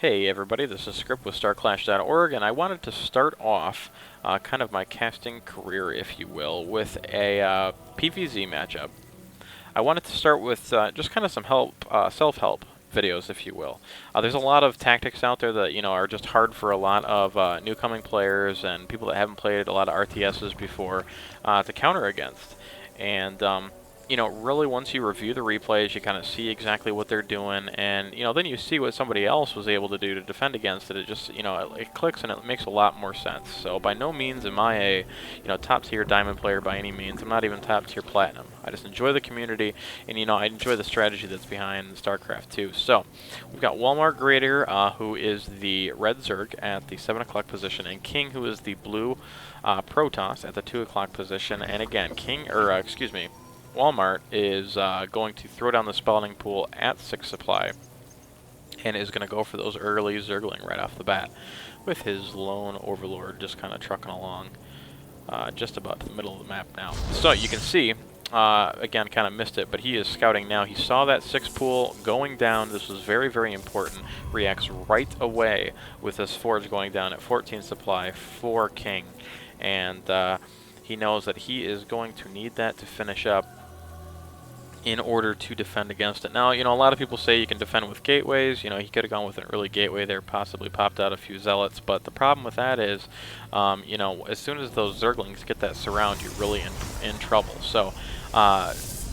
Hey everybody, this is Script with StarClash.org, and I wanted to start off kind of my casting career, if you will, with a PvZ matchup. I wanted to start with just kind of some self-help videos, if you will. There's a lot of tactics out there that are just hard for a lot of newcoming players and people that haven't played a lot of RTSs before to counter against. And really once you review the replays, you kind of see exactly what they're doing, and then you see what somebody else was able to do to defend against it. It just it clicks and it makes a lot more sense. So by no means am I a top tier diamond player by any means. I'm not even top tier platinum. I just enjoy the community, and I enjoy the strategy that's behind Starcraft too. So we've got Walmart Grader, who is the red Zerg at the 7 o'clock position, and King, who is the blue Protoss at the 2 o'clock position. And again, Walmart is going to throw down the spawning pool at 6 supply and is going to go for those early Zergling right off the bat with his lone overlord just kind of trucking along just about to the middle of the map now. So you can see, again, kind of missed it, but he is scouting now. He saw that 6 pool going down. This was very, very important. Reacts right away with this forge going down at 14 supply for King. And he knows that he is going to need that to finish up in order to defend against it. Now, a lot of people say you can defend with gateways. He could have gone with an early gateway there, possibly popped out a few zealots, but the problem with that is, as soon as those Zerglings get that surround, you're really in trouble. So,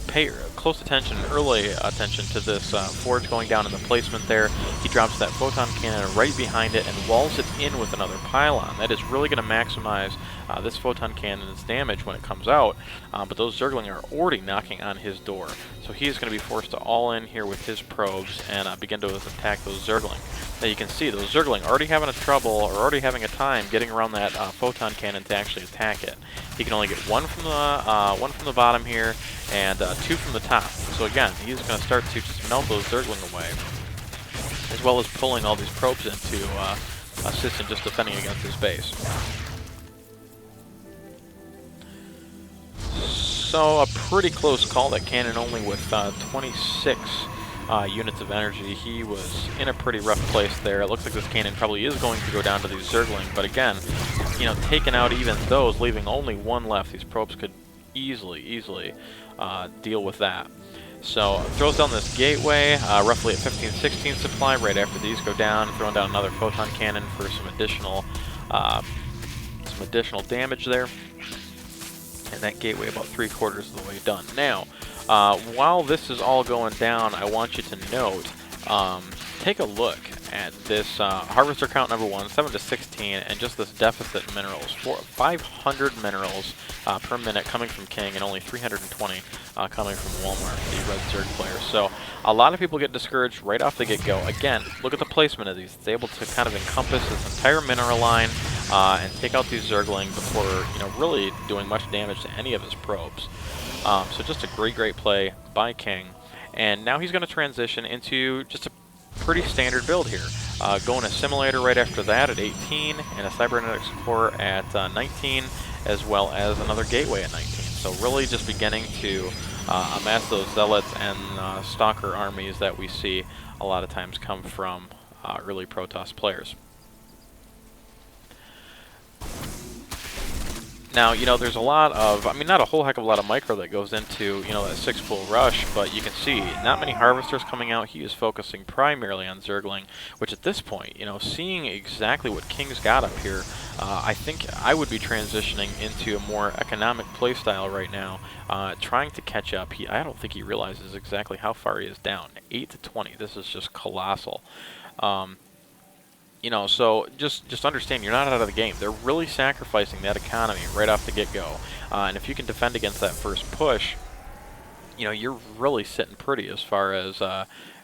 pay close attention, early attention to this forge going down in the placement there. He drops that photon cannon right behind it and walls it in with another pylon. That is really going to maximize this photon cannon's damage when it comes out, but those Zergling are already knocking on his door. So he is going to be forced to all in here with his probes and begin to attack those Zergling. Now you can see those Zergling already having a trouble, or already having a time getting around that photon cannon to actually attack it. He can only get one from the bottom here, and 2 from the top. So again, he's going to start to just melt those Zergling away, as well as pulling all these probes in to assist in just defending against his base. So a pretty close call. That cannon only with 26 units of energy. He was in a pretty rough place there. It looks like this cannon probably is going to go down to these Zergling, but again, taking out even those, leaving only 1 left. These probes could easily deal with that. So throws down this gateway, roughly at 15-16 supply. Right after these go down, throwing down another photon cannon for some additional damage there. And that gateway about 3/4 of the way done. Now, while this is all going down, I want you to note, take a look at this harvester count number 1, 7 to 16, and just this deficit in minerals. 500 minerals per minute coming from King, and only 320 coming from Walmart, the red Zerg player. So a lot of people get discouraged right off the get-go. Again, look at the placement of these. It's able to kind of encompass this entire mineral line and take out these Zergling before really doing much damage to any of his probes. So just a great play by King. And now he's going to transition into just a pretty standard build here. Going a simulator right after that at 18, and a cybernetics core at 19, as well as another gateway at 19. So really just beginning to amass those zealots and stalker armies that we see a lot of times come from early Protoss players. Now, there's a lot of, not a whole heck of a lot of micro that goes into, that 6 pool rush, but you can see not many harvesters coming out. He is focusing primarily on Zergling, which at this point, seeing exactly what King's got up here, I think I would be transitioning into a more economic playstyle right now, trying to catch up. I don't think he realizes exactly how far he is down. 8 to 20. This is just colossal. So just understand, you're not out of the game. They're really sacrificing that economy right off the get-go. And if you can defend against that first push, you're really sitting pretty as far as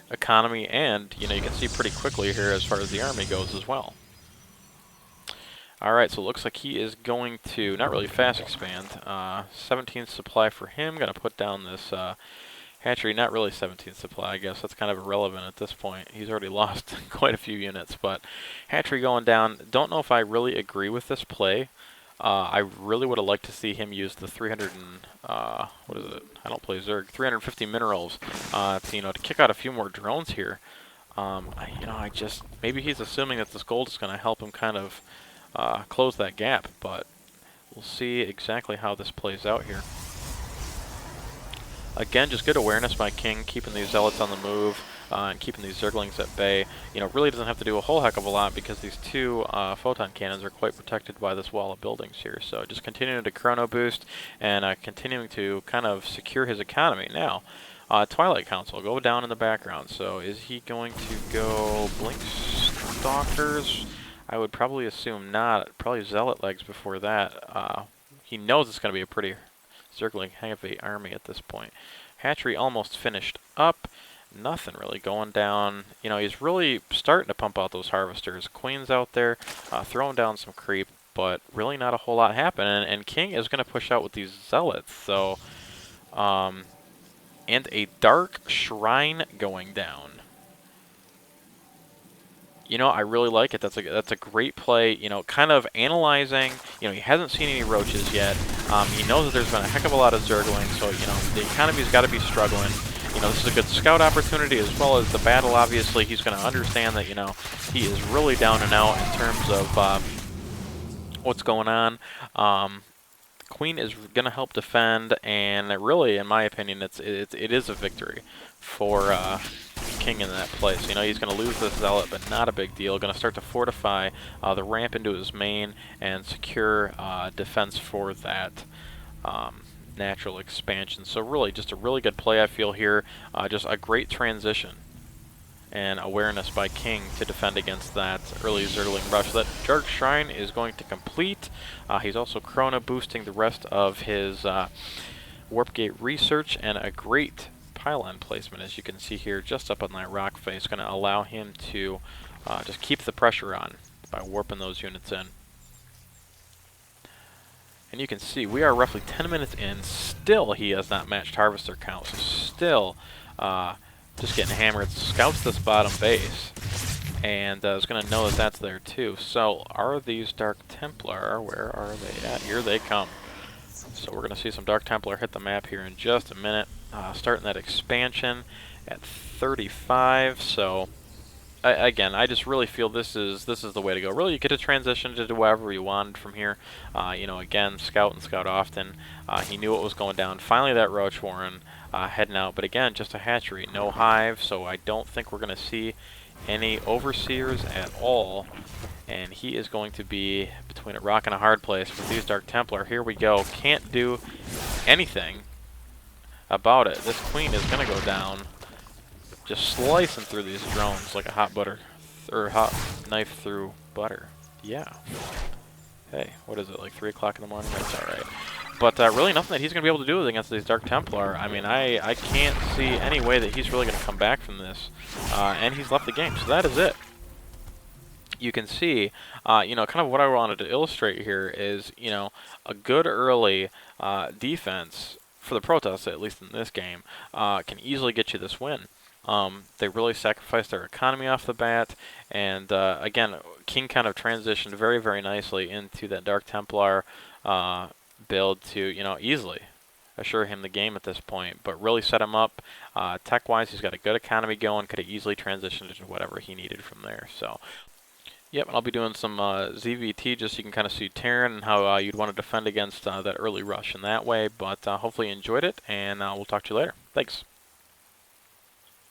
economy, and, you can see pretty quickly here as far as the army goes as well. Alright, so it looks like he is going to, not really fast expand, 17th supply for him. Going to put down this hatchery, not really 17th supply, I guess. That's kind of irrelevant at this point. He's already lost quite a few units, but hatchery going down. Don't know if I really agree with this play. I really would have liked to see him use the 300 and, what is it? I don't play Zerg. 350 minerals, to kick out a few more drones here. Maybe he's assuming that this gold is going to help him kind of close that gap, but we'll see exactly how this plays out here. Again, just good awareness by King, keeping these zealots on the move and keeping these zerglings at bay. Really doesn't have to do a whole heck of a lot because these two photon cannons are quite protected by this wall of buildings here. So just continuing to chrono boost and continuing to kind of secure his economy. Now, Twilight Council, go down in the background. So is he going to go Blink Stalkers? I would probably assume not. Probably Zealot Legs before that. He knows it's going to be a pretty Zergling heavy army at this point. Hatchery almost finished up. Nothing really going down. He's really starting to pump out those harvesters. Queen's out there throwing down some creep, but really not a whole lot happening. And King is going to push out with these zealots. So, and a dark shrine going down. I really like it. That's a great play. Kind of analyzing. He hasn't seen any roaches yet. He knows that there's been a heck of a lot of zerglings, so the economy's got to be struggling. This is a good scout opportunity as well as the battle. Obviously, he's going to understand that he is really down and out in terms of what's going on. Queen is going to help defend, and really, in my opinion, it is a victory for King in that place. He's going to lose this zealot, but not a big deal. Going to start to fortify the ramp into his main and secure defense for that natural expansion. So really, just a really good play I feel here. Just a great transition and awareness by King to defend against that early Zergling rush. That Dark Shrine is going to complete. He's also chrono boosting the rest of his Warp Gate research, and a great pylon placement, as you can see here, just up on that rock face, going to allow him to just keep the pressure on by warping those units in. And you can see we are roughly 10 minutes in. Still, he has not matched harvester count. So still just getting hammered. Scouts this bottom base, and is going to know that that's there too. So are these Dark Templar? Where are they at? Here they come. So we're going to see some Dark Templar hit the map here in just a minute. Starting that expansion at 35. So again, I just really feel this is the way to go. Really, you get to transition to do whatever you wanted from here. Again, scout and scout often. He knew what was going down. Finally, that Roach Warren heading out. But again, just a hatchery, no hive. So I don't think we're going to see any overseers at all. And he is going to be between a rock and a hard place with these Dark Templar. Here we go. Can't do anything about it. This queen is going to go down, just slicing through these drones like a hot knife through butter. Yeah. Hey, what is it, like 3 o'clock in the morning? That's alright. But really nothing that he's going to be able to do against these Dark Templar. I mean, I can't see any way that he's really going to come back from this. And he's left the game, so that is it. You can see, kind of what I wanted to illustrate here is, a good early defense for the Protoss, at least in this game, can easily get you this win. They really sacrificed their economy off the bat, and again, King kind of transitioned very, very nicely into that Dark Templar build to, easily assure him the game at this point, but really set him up. Tech-wise, he's got a good economy going, could have easily transitioned into whatever he needed from there. So, yep, and I'll be doing some ZVT just so you can kind of see Terran and how you'd want to defend against that early rush in that way, but hopefully you enjoyed it, and we'll talk to you later. Thanks.